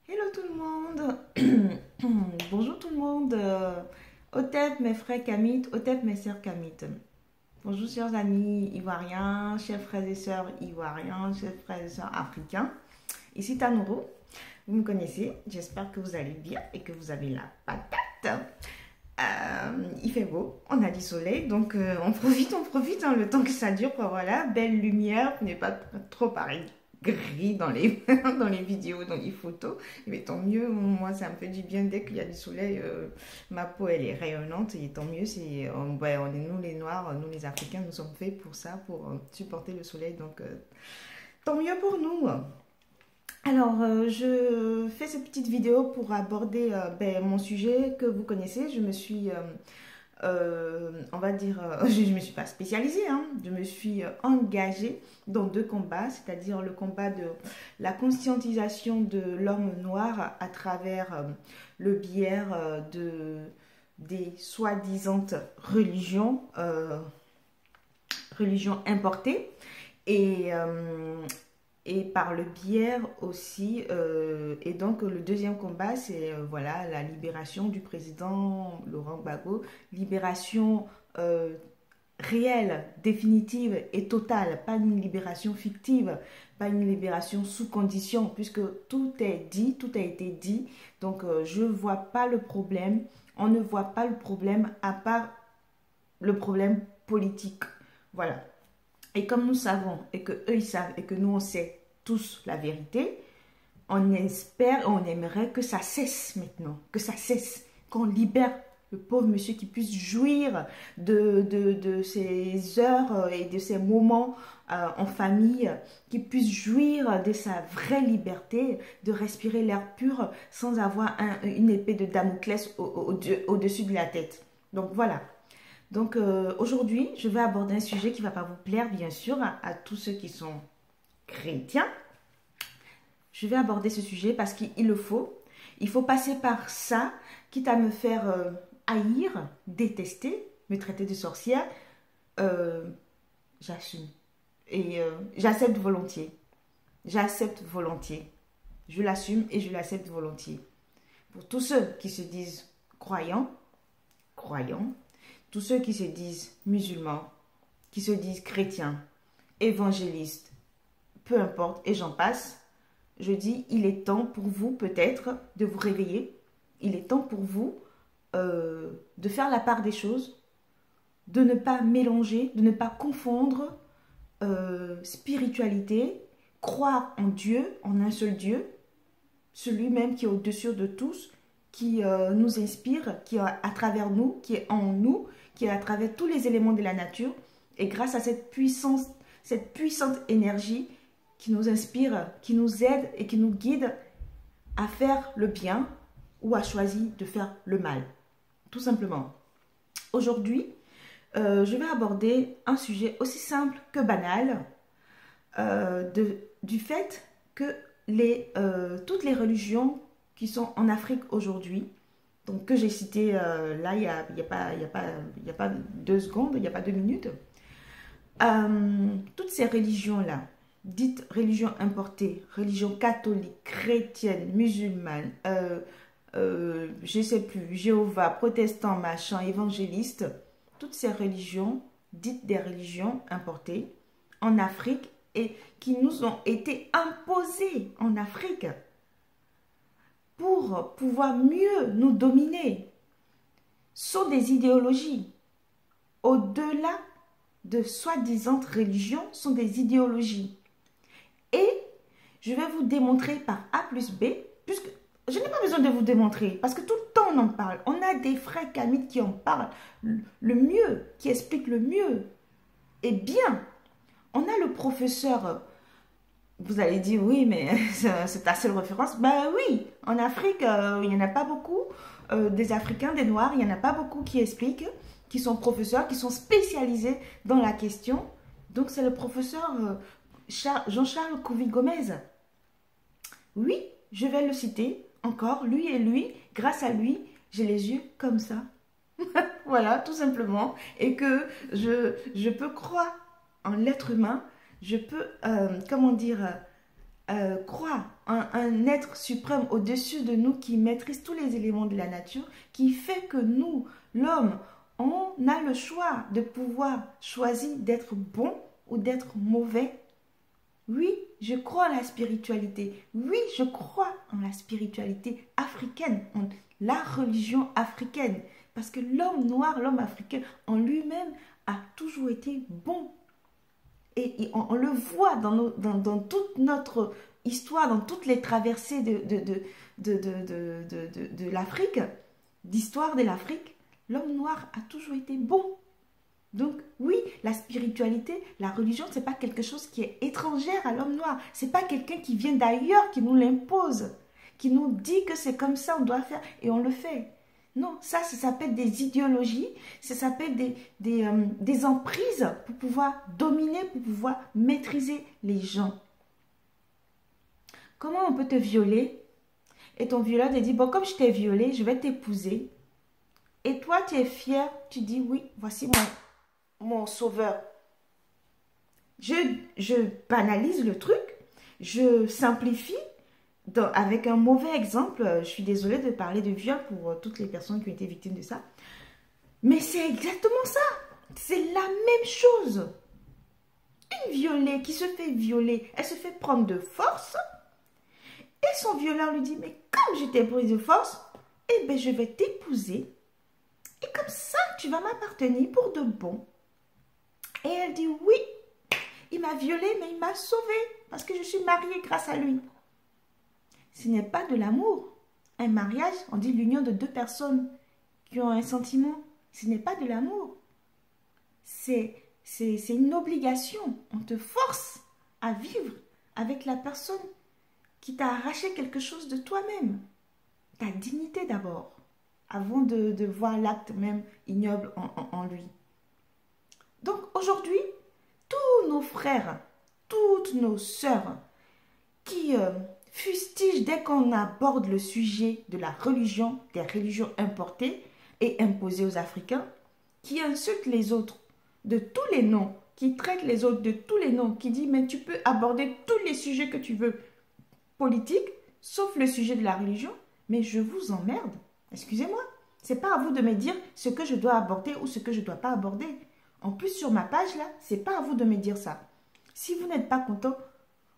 Hello tout le monde. Bonjour tout le monde. Otep, mes frères Kamites, Otep, mes sœurs Kamites. Bonjour chers amis ivoiriens, chers frères et sœurs ivoiriens, chers frères et sœurs africains. Ici Tanouro, vous me connaissez, j'espère que vous allez bien et que vous avez la patate. Il fait beau, on a du soleil, donc on profite, hein, le temps que ça dure. Voilà, belle lumière, n'est pas trop pareil gris dans les, dans les vidéos, dans les photos, mais tant mieux. Moi ça me fait du bien dès qu'il y a du soleil. Ma peau elle est rayonnante et tant mieux. C'est ouais, on est nous les noirs, nous les africains, nous sommes faits pour ça, pour supporter le soleil, donc tant mieux pour nous. Alors, je fais cette petite vidéo pour aborder mon sujet que vous connaissez. Je me suis, on va dire, je ne me suis pas spécialisée, hein. Je me suis engagée dans deux combats, c'est-à-dire le combat de la conscientisation de l'homme noir à travers le biais des soi-disant religions importées et par le biais aussi, et donc le deuxième combat, c'est voilà, la libération du président Laurent Gbagbo, libération réelle, définitive et totale, pas une libération fictive, pas une libération sous condition, puisque tout est dit, tout a été dit, donc je ne vois pas le problème, on ne voit pas le problème à part le problème politique, voilà. Et comme nous savons, et que eux ils savent, et que nous on sait tous la vérité, on espère, on aimerait que ça cesse maintenant, que ça cesse, qu'on libère le pauvre monsieur qui puisse jouir de ses heures et de ses moments en famille, qui puisse jouir de sa vraie liberté, de respirer l'air pur sans avoir une épée de Damoclès au-dessus de la tête. Donc voilà. Donc aujourd'hui, je vais aborder un sujet qui ne va pas vous plaire, bien sûr, à tous ceux qui sont chrétiens. Je vais aborder ce sujet parce qu'il le faut. Il faut passer par ça, quitte à me faire haïr, détester, me traiter de sorcière. J'assume. Et j'accepte volontiers. J'accepte volontiers. Je l'assume et je l'accepte volontiers. Pour tous ceux qui se disent croyants, tous ceux qui se disent musulmans, qui se disent chrétiens, évangélistes, peu importe, et j'en passe, je dis, il est temps pour vous peut-être de vous réveiller. Il est temps pour vous de faire la part des choses, de ne pas mélanger, de ne pas confondre spiritualité, croire en Dieu, en un seul Dieu, celui même qui est au-dessus de tous, qui nous inspire, qui est à travers nous, qui est en nous, qui est à travers tous les éléments de la nature. Et grâce à cette puissante énergie qui nous inspire, qui nous aide et qui nous guide à faire le bien ou à choisir de faire le mal. Tout simplement. Aujourd'hui, je vais aborder un sujet aussi simple que banal du fait que toutes les religions qui sont en Afrique aujourd'hui, donc que j'ai cité là il y a pas 2 secondes, il n'y a pas 2 minutes, toutes ces religions-là, dites religions importées, religions catholiques, chrétiennes, musulmanes, je ne sais plus, Jéhovah, protestants, machin, évangélistes, toutes ces religions, dites des religions importées en Afrique et qui nous ont été imposées en Afrique pour pouvoir mieux nous dominer, sont des idéologies. Au-delà de soi-disant religion, sont des idéologies. Et je vais vous démontrer par A plus B, puisque je n'ai pas besoin de vous démontrer, parce que tout le temps on en parle. On a des frères Kamites qui en parlent le mieux, qui expliquent le mieux. Et bien, on a le professeur. Vous allez dire, oui, mais c'est ta seule référence. Ben oui, en Afrique, il n'y en a pas beaucoup. Des Africains, des Noirs, il n'y en a pas beaucoup qui expliquent, qui sont professeurs, qui sont spécialisés dans la question. Donc, c'est le professeur Jean-Charles Couvi-Gomez. Oui, je vais le citer encore. Lui, grâce à lui, j'ai les yeux comme ça. Voilà, tout simplement. Et que je peux croire en l'être humain. Je peux, comment dire, croit en un être suprême au-dessus de nous qui maîtrise tous les éléments de la nature, qui fait que nous, l'homme, on a le choix de pouvoir choisir d'être bon ou d'être mauvais. Oui, je crois en la spiritualité. Oui, je crois en la spiritualité africaine, en la religion africaine. Parce que l'homme noir, l'homme africain, en lui-même, a toujours été bon. Et on le voit dans toute notre histoire, dans toutes les traversées de l'Afrique, d'histoire de l'Afrique, l'homme noir a toujours été bon. Donc oui, la spiritualité, la religion, c'est pas quelque chose qui est étrangère à l'homme noir. C'est pas quelqu'un qui vient d'ailleurs, qui nous l'impose, qui nous dit que c'est comme ça, on doit faire et on le fait. Non, ça s'appelle des idéologies, ça s'appelle des emprises pour pouvoir dominer, pour pouvoir maîtriser les gens. Comment on peut te violer et ton violeur te dit, bon, comme je t'ai violé, je vais t'épouser. Et toi, tu es fier, tu dis, oui, voici mon sauveur. Je banalise le truc, je simplifie. Avec un mauvais exemple, je suis désolée de parler de viol pour toutes les personnes qui ont été victimes de ça. Mais c'est exactement ça. C'est la même chose. Une violée qui se fait violer, elle se fait prendre de force. Et son violeur lui dit, mais comme je t'ai prise de force, eh bien je vais t'épouser. Et comme ça, tu vas m'appartenir pour de bon. Et elle dit, oui, il m'a violée, mais il m'a sauvée parce que je suis mariée grâce à lui. Ce n'est pas de l'amour. Un mariage, on dit l'union de deux personnes qui ont un sentiment. Ce n'est pas de l'amour. C'est une obligation. On te force à vivre avec la personne qui t'a arraché quelque chose de toi-même. Ta dignité d'abord, avant de voir l'acte même ignoble en lui. Donc aujourd'hui, tous nos frères, toutes nos sœurs qui fustigent dès qu'on aborde le sujet de la religion, des religions importées et imposées aux Africains, qui insultent les autres de tous les noms, qui traitent les autres de tous les noms, qui disent mais tu peux aborder tous les sujets que tu veux politiques, sauf le sujet de la religion, mais je vous emmerde. Excusez-moi, c'est pas à vous de me dire ce que je dois aborder ou ce que je ne dois pas aborder. En plus, sur ma page là, c'est pas à vous de me dire ça. Si vous n'êtes pas content,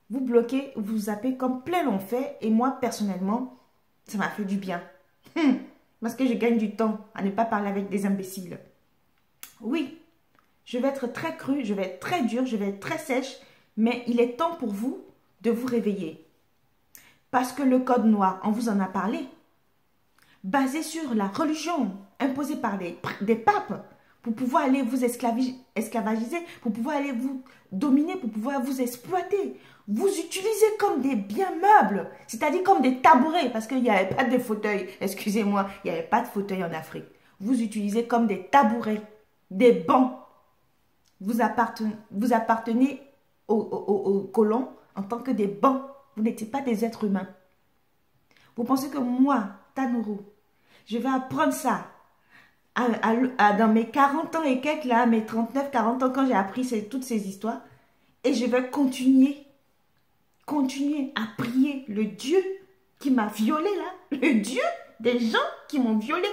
vous bloquez, vous zappez comme plein l'ont fait. Et moi, personnellement, ça m'a fait du bien. Parce que je gagne du temps à ne pas parler avec des imbéciles. Oui, je vais être très crue, je vais être très dure, je vais être très sèche. Mais il est temps pour vous de vous réveiller. Parce que le code noir, on vous en a parlé, basé sur la religion imposée par des papes, pour pouvoir aller vous esclavagiser, pour pouvoir aller vous dominer, pour pouvoir vous exploiter. Vous utilisez comme des biens meubles, c'est-à-dire comme des tabourets, parce qu'il n'y avait pas de fauteuil, excusez-moi, il n'y avait pas de fauteuil en Afrique. Vous utilisez comme des tabourets, des bancs. Vous appartenez aux colons en tant que des bancs. Vous n'étiez pas des êtres humains. Vous pensez que moi, Tanourou, je vais apprendre ça dans mes 40 ans et quelques, là, mes 39, 40 ans, quand j'ai appris toutes ces histoires, et je vais continuer à prier le Dieu qui m'a violé là, le Dieu des gens qui m'ont violé,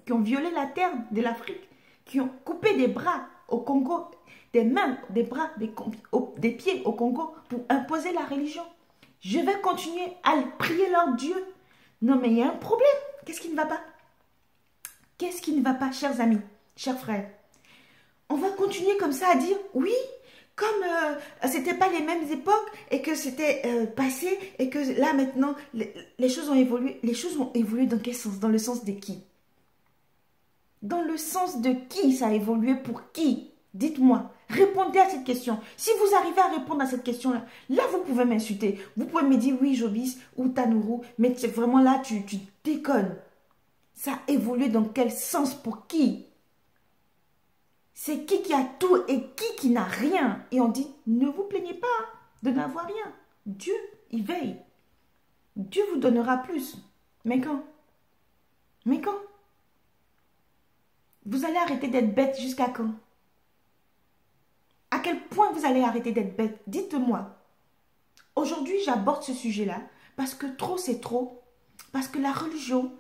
qui ont violé la terre de l'Afrique, qui ont coupé des bras au Congo, des mains, des bras, des pieds au Congo pour imposer la religion. Je vais continuer à prier leur Dieu. Non mais il y a un problème. Qu'est-ce qui ne va pas? Qu'est-ce qui ne va pas, chers amis, chers frères? On va continuer comme ça à dire, oui, comme c'était pas les mêmes époques et que c'était passé et que là maintenant, les choses ont évolué. Les choses ont évolué dans quel sens? Dans le sens de qui? Dans le sens de qui ça a évolué? Pour qui? Dites-moi, répondez à cette question. Si vous arrivez à répondre à cette question-là, là vous pouvez m'insulter. Vous pouvez me dire, oui, Jobis ou Tanourou, mais c'est vraiment là, tu déconnes. Ça a évolué dans quel sens? Pour qui? C'est qui a tout et qui n'a rien? Et on dit, ne vous plaignez pas de n'avoir rien. Dieu, il veille. Dieu vous donnera plus. Mais quand? Mais quand? Vous allez arrêter d'être bête jusqu'à quand? À quel point vous allez arrêter d'être bête? Dites-moi. Aujourd'hui, j'aborde ce sujet-là parce que trop, c'est trop. Parce que la religion,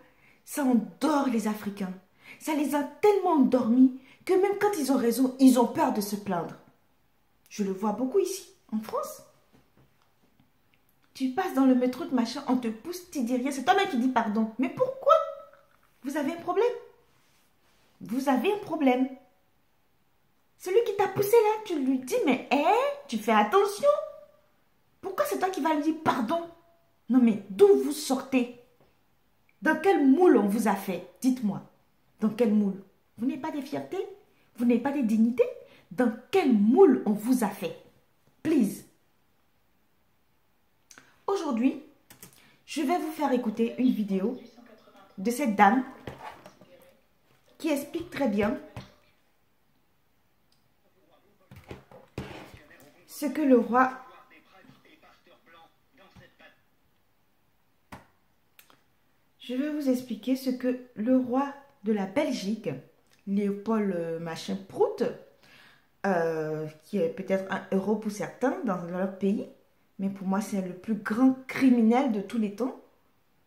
ça endort les Africains. Ça les a tellement endormis que même quand ils ont raison, ils ont peur de se plaindre. Je le vois beaucoup ici, en France. Tu passes dans le métro de machin, on te pousse, tu dis rien. C'est toi-même qui dis pardon. Mais pourquoi? Vous avez un problème? Vous avez un problème. Celui qui t'a poussé là, tu lui dis, mais tu fais attention. Pourquoi c'est toi qui vas lui dire pardon? Non mais d'où vous sortez? Dans quel moule on vous a fait? Dites-moi. Dans quel moule? Vous n'avez pas de fierté? Vous n'avez pas de dignité? Dans quel moule on vous a fait? Please. Aujourd'hui, je vais vous faire écouter une vidéo de cette dame qui explique très bien ce que le roi... Je vais vous expliquer ce que le roi de la Belgique, Léopold Machin Prout, qui est peut-être un héros pour certains dans leur pays, mais pour moi c'est le plus grand criminel de tous les temps.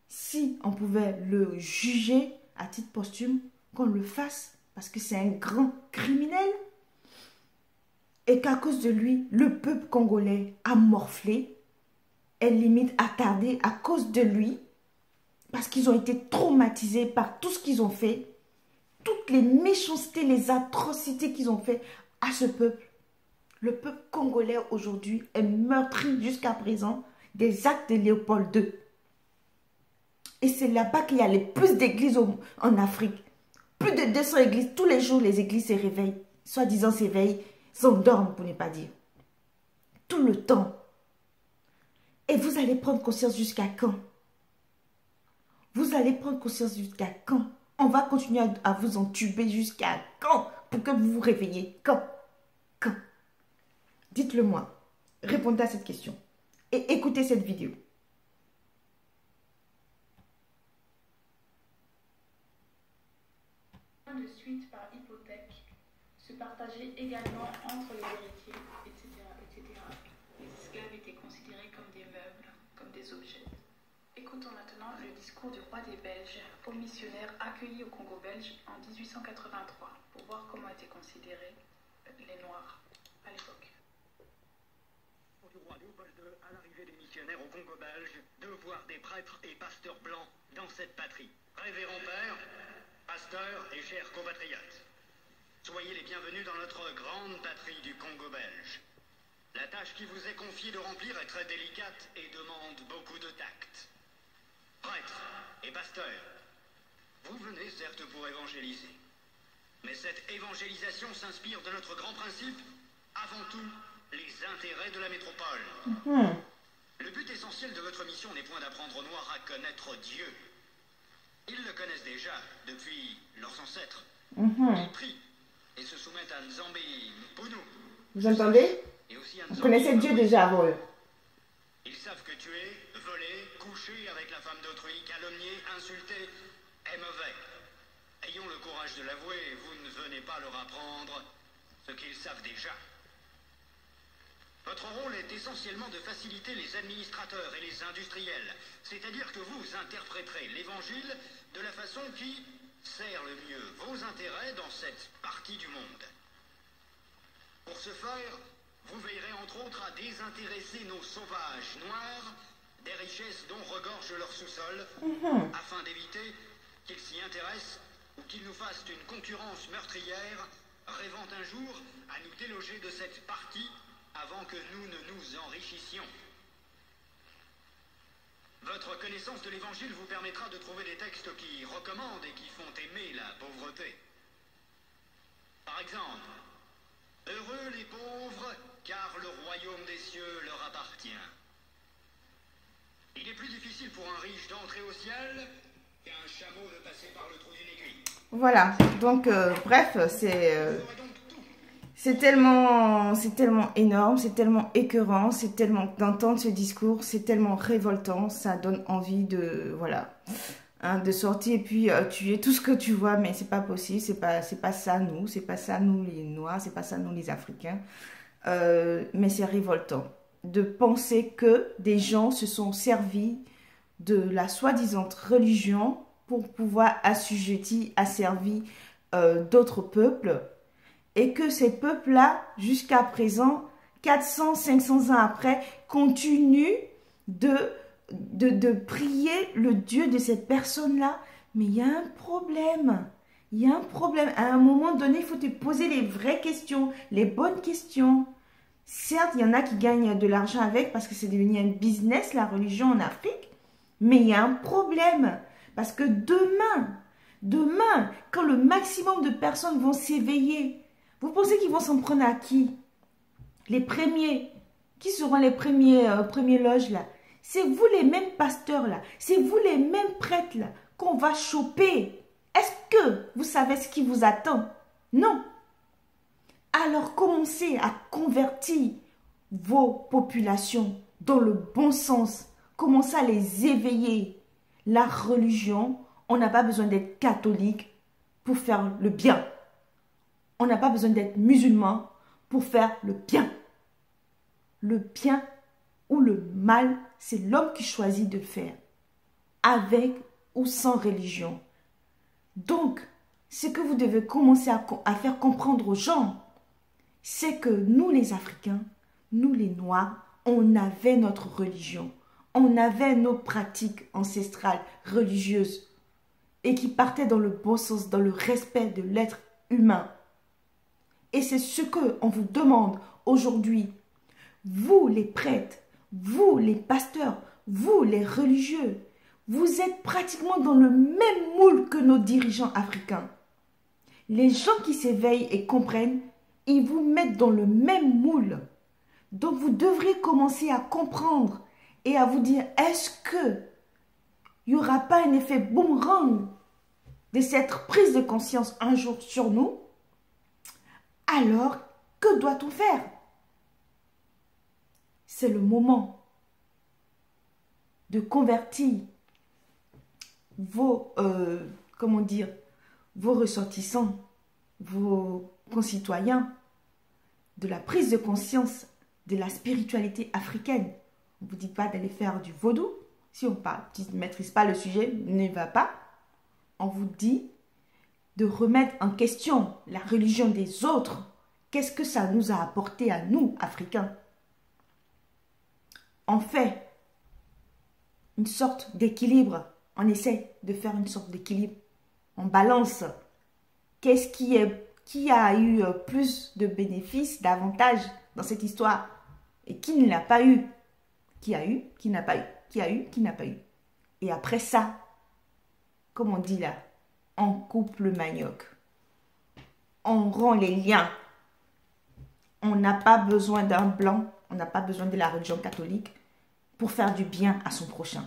Si on pouvait le juger à titre posthume, qu'on le fasse, parce que c'est un grand criminel, et qu'à cause de lui, le peuple congolais a morflé, est limite attardé à cause de lui, parce qu'ils ont été traumatisés par tout ce qu'ils ont fait, toutes les méchancetés, les atrocités qu'ils ont fait à ce peuple. Le peuple congolais aujourd'hui est meurtri jusqu'à présent des actes de Léopold II. Et c'est là-bas qu'il y a les plus d'églises en Afrique. Plus de 200 églises. Tous les jours, les églises se réveillent. Soi-disant s'éveillent, s'endorment pour ne pas dire. Tout le temps. Et vous allez prendre conscience jusqu'à quand? Vous allez prendre conscience jusqu'à quand? On va continuer à vous entuber jusqu'à quand? Pour que vous vous réveillez. Quand? Quand? Dites-le moi. Répondez à cette question. Et écoutez cette vidéo. De suite par hypothèque, se partager également entre les héritiers, etc., etc. Les esclaves étaient considérés comme des meubles, comme des objets. Écoutons maintenant le discours du roi des Belges aux missionnaires accueillis au Congo belge en 1883 pour voir comment étaient considérés les Noirs à l'époque. Du roi Léopold II à l'arrivée des missionnaires au Congo belge de voir des prêtres et pasteurs blancs dans cette patrie. Révérend père, pasteurs et chers compatriotes, soyez les bienvenus dans notre grande patrie du Congo belge. La tâche qui vous est confiée de remplir est très délicate et demande beaucoup de tact. Prêtres et pasteurs, vous venez certes pour évangéliser, mais cette évangélisation s'inspire de notre grand principe, avant tout, les intérêts de la métropole. Le but essentiel de votre mission n'est point d'apprendre aux Noirs à connaître Dieu. Ils le connaissent déjà depuis leurs ancêtres. Ils prient et se soumettent à Nzambi Mpunu. Vous entendez? Vous connaissez Dieu déjà avant eux. Ils savent que tuer, voler, coucher avec la femme d'autrui, calomnier, insulter est mauvais. Ayons le courage de l'avouer, vous ne venez pas leur apprendre ce qu'ils savent déjà. Votre rôle est essentiellement de faciliter les administrateurs et les industriels, c'est-à-dire que vous interpréterez l'évangile de la façon qui sert le mieux vos intérêts dans cette partie du monde. Pour ce faire, vous veillerez entre autres à désintéresser nos sauvages noirs des richesses dont regorge leur sous-sol, afin d'éviter qu'ils s'y intéressent ou qu'ils nous fassent une concurrence meurtrière, rêvant un jour à nous déloger de cette partie avant que nous ne nous enrichissions. Votre connaissance de l'Évangile vous permettra de trouver des textes qui recommandent et qui font aimer la pauvreté. Par exemple, « Heureux les pauvres, car le royaume des cieux leur appartient. » Il est plus difficile pour un riche d'entrer au ciel qu'un chameau de passer par le trou d'une aiguille. Voilà, donc bref, c'est tellement énorme, c'est tellement écœurant, c'est tellement d'entendre ce discours, c'est tellement révoltant, ça donne envie de, voilà, hein, de sortir et puis tuer tout ce que tu vois, mais c'est pas possible, c'est pas ça nous, c'est pas ça nous les Noirs, c'est pas ça nous les Africains, mais c'est révoltant. de penser que des gens se sont servis de la soi-disant religion pour pouvoir asservir d'autres peuples et que ces peuples-là, jusqu'à présent, 400, 500 ans après, continuent de prier le Dieu de ces personnes-là. Mais il y a un problème. Il y a un problème. À un moment donné, il faut te poser les vraies questions, les bonnes questions. Certes, il y en a qui gagnent de l'argent avec parce que c'est devenu un business, la religion en Afrique. Mais il y a un problème. Parce que demain, quand le maximum de personnes vont s'éveiller, vous pensez qu'ils vont s'en prendre à qui? Les premiers. Qui seront les premiers loges là? C'est vous les mêmes pasteurs là. C'est vous les mêmes prêtres là qu'on va choper. Est-ce que vous savez ce qui vous attend? Non. Alors commencez à convertir vos populations dans le bon sens. Commencez à les éveiller. La religion, on n'a pas besoin d'être catholique pour faire le bien. On n'a pas besoin d'être musulman pour faire le bien. Le bien ou le mal, c'est l'homme qui choisit de le faire. Avec ou sans religion. Donc, ce que vous devez commencer à faire comprendre aux gens, c'est que nous les Africains, nous les Noirs, on avait notre religion. On avait nos pratiques ancestrales, religieuses, et qui partaient dans le bon sens, dans le respect de l'être humain. Et c'est ce qu'on vous demande aujourd'hui. Vous les prêtres, vous les pasteurs, vous les religieux, vous êtes pratiquement dans le même moule que nos dirigeants africains. Les gens qui s'éveillent et comprennent, ils vous mettent dans le même moule. Donc vous devriez commencer à comprendre et à vous dire, est-ce que il n'y aura pas un effet boomerang de cette prise de conscience un jour sur nous? Alors, que doit-on faire? C'est le moment de convertir vos ressortissants, vos concitoyens, de la prise de conscience de la spiritualité africaine. On ne vous dit pas d'aller faire du vaudou. Si on ne maîtrise pas le sujet, ne va pas. On vous dit de remettre en question la religion des autres. Qu'est-ce que ça nous a apporté à nous, Africains? On fait une sorte d'équilibre. On essaie de faire une sorte d'équilibre. On balance. Qu'est-ce qui a eu plus de bénéfices, d'avantages dans cette histoire? Et qui ne l'a pas eu? Qui a eu? Qui n'a pas eu? Qui a eu? Qui n'a pas eu? Et après ça, comme on dit là, on coupe le manioc. On rend les liens. On n'a pas besoin d'un blanc. On n'a pas besoin de la religion catholique pour faire du bien à son prochain.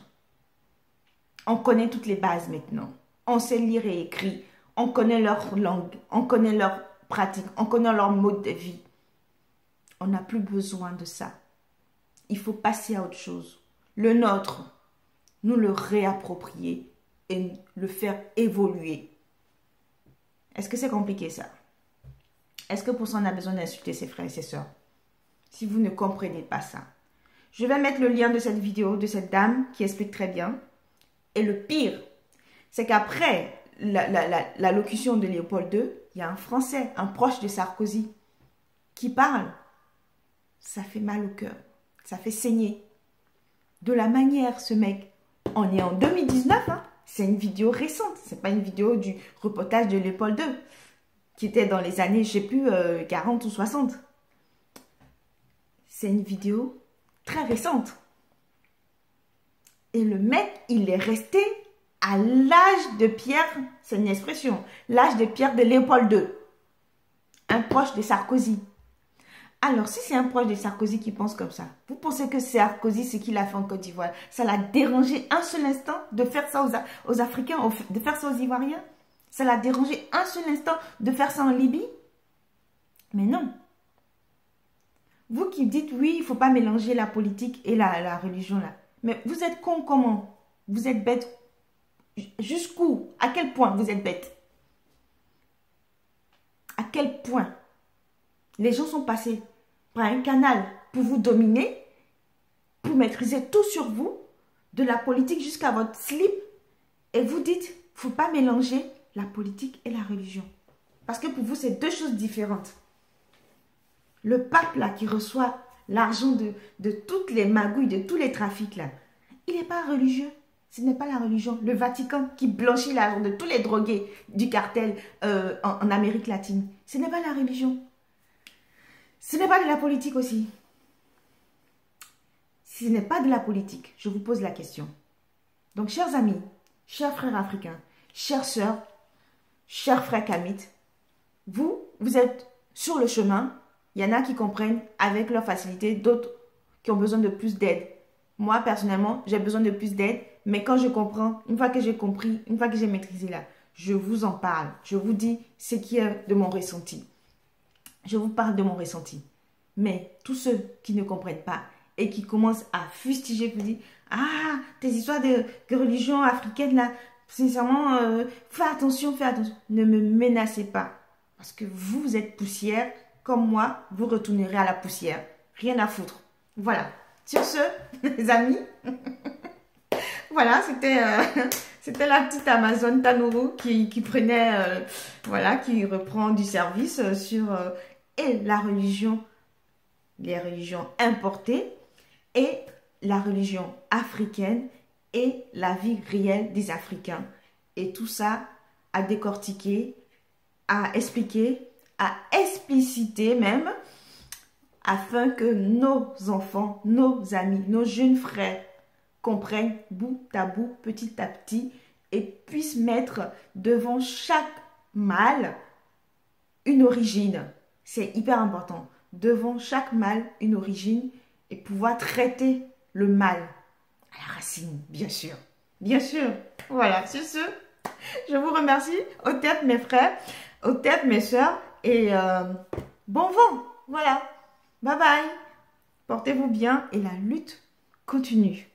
On connaît toutes les bases maintenant. On sait lire et écrire. On connaît leur langue. On connaît leurs pratiques. On connaît leur mode de vie. On n'a plus besoin de ça. Il faut passer à autre chose. Le nôtre, nous le réapproprier et le faire évoluer. Est-ce que c'est compliqué ça? Est-ce que pour ça on a besoin d'insulter ses frères et ses sœurs? Si vous ne comprenez pas ça. Je vais mettre le lien de cette vidéo de cette dame qui explique très bien. Et le pire, c'est qu'après la locution de Léopold II, il y a un Français, un proche de Sarkozy, qui parle. Ça fait mal au cœur. Ça fait saigner. De la manière, ce mec, on est en 2019, hein, c'est une vidéo récente. C'est pas une vidéo du reportage de Léopold II, qui était dans les années, je sais plus, 40 ou 60. C'est une vidéo très récente. Et le mec, il est resté à l'âge de pierre, c'est une expression, l'âge de pierre de Léopold II. Un proche de Sarkozy. Alors, si c'est un proche de Sarkozy qui pense comme ça, vous pensez que Sarkozy, ce qu'il a fait en Côte d'Ivoire, ça l'a dérangé un seul instant de faire ça aux Africains, de faire ça aux Ivoiriens? Ça l'a dérangé un seul instant de faire ça en Libye? Mais non. Vous qui dites, oui, il ne faut pas mélanger la politique et la religion là. Mais vous êtes con comment? Vous êtes bête. Jusqu'où? À quel point vous êtes bête? À quel point? Les gens sont passés par un canal pour vous dominer maîtrisez tout sur vous, de la politique jusqu'à votre slip, et vous dites, il ne faut pas mélanger la politique et la religion. Parce que pour vous, c'est deux choses différentes. Le pape là qui reçoit l'argent de toutes les magouilles, de tous les trafics là, il n'est pas religieux. Ce n'est pas la religion. Le Vatican qui blanchit l'argent de tous les drogués du cartel en Amérique latine, ce n'est pas la religion. Ce n'est pas de la politique aussi. Ce n'est pas de la politique. Je vous pose la question. Donc, chers amis, chers frères africains, chères sœurs, chers frères kamites, vous êtes sur le chemin. Il y en a qui comprennent avec leur facilité, d'autres qui ont besoin de plus d'aide. Moi, personnellement, j'ai besoin de plus d'aide. Mais quand je comprends, une fois que j'ai compris, une fois que j'ai maîtrisé là, je vous en parle. Je vous dis ce qui est de mon ressenti. Je vous parle de mon ressenti. Mais tous ceux qui ne comprennent pas et qui commencent à fustiger, vous disent « Ah, tes histoires de religion africaine là, sincèrement, fais attention, fais attention. » Ne me menacez pas. Parce que vous êtes poussière, comme moi, vous retournerez à la poussière. Rien à foutre. Voilà. Sur ce, les amis, voilà, c'était la petite Amazon Tanourou qui prenait, voilà, qui reprend du service sur et la religion, les religions importées et la religion africaine et la vie réelle des Africains. Et tout ça à décortiquer, à expliquer, à expliciter même, afin que nos enfants, nos amis, nos jeunes frères comprennent bout à bout, petit à petit, et puissent mettre devant chaque mal une origine. C'est hyper important. Devant chaque mal, une origine, et pouvoir traiter le mal à la racine, bien sûr. Bien sûr. Voilà, sur ce, je vous remercie. Au tête, mes frères, au tête, mes soeurs, et bon vent. Voilà. Bye bye. Portez-vous bien et la lutte continue.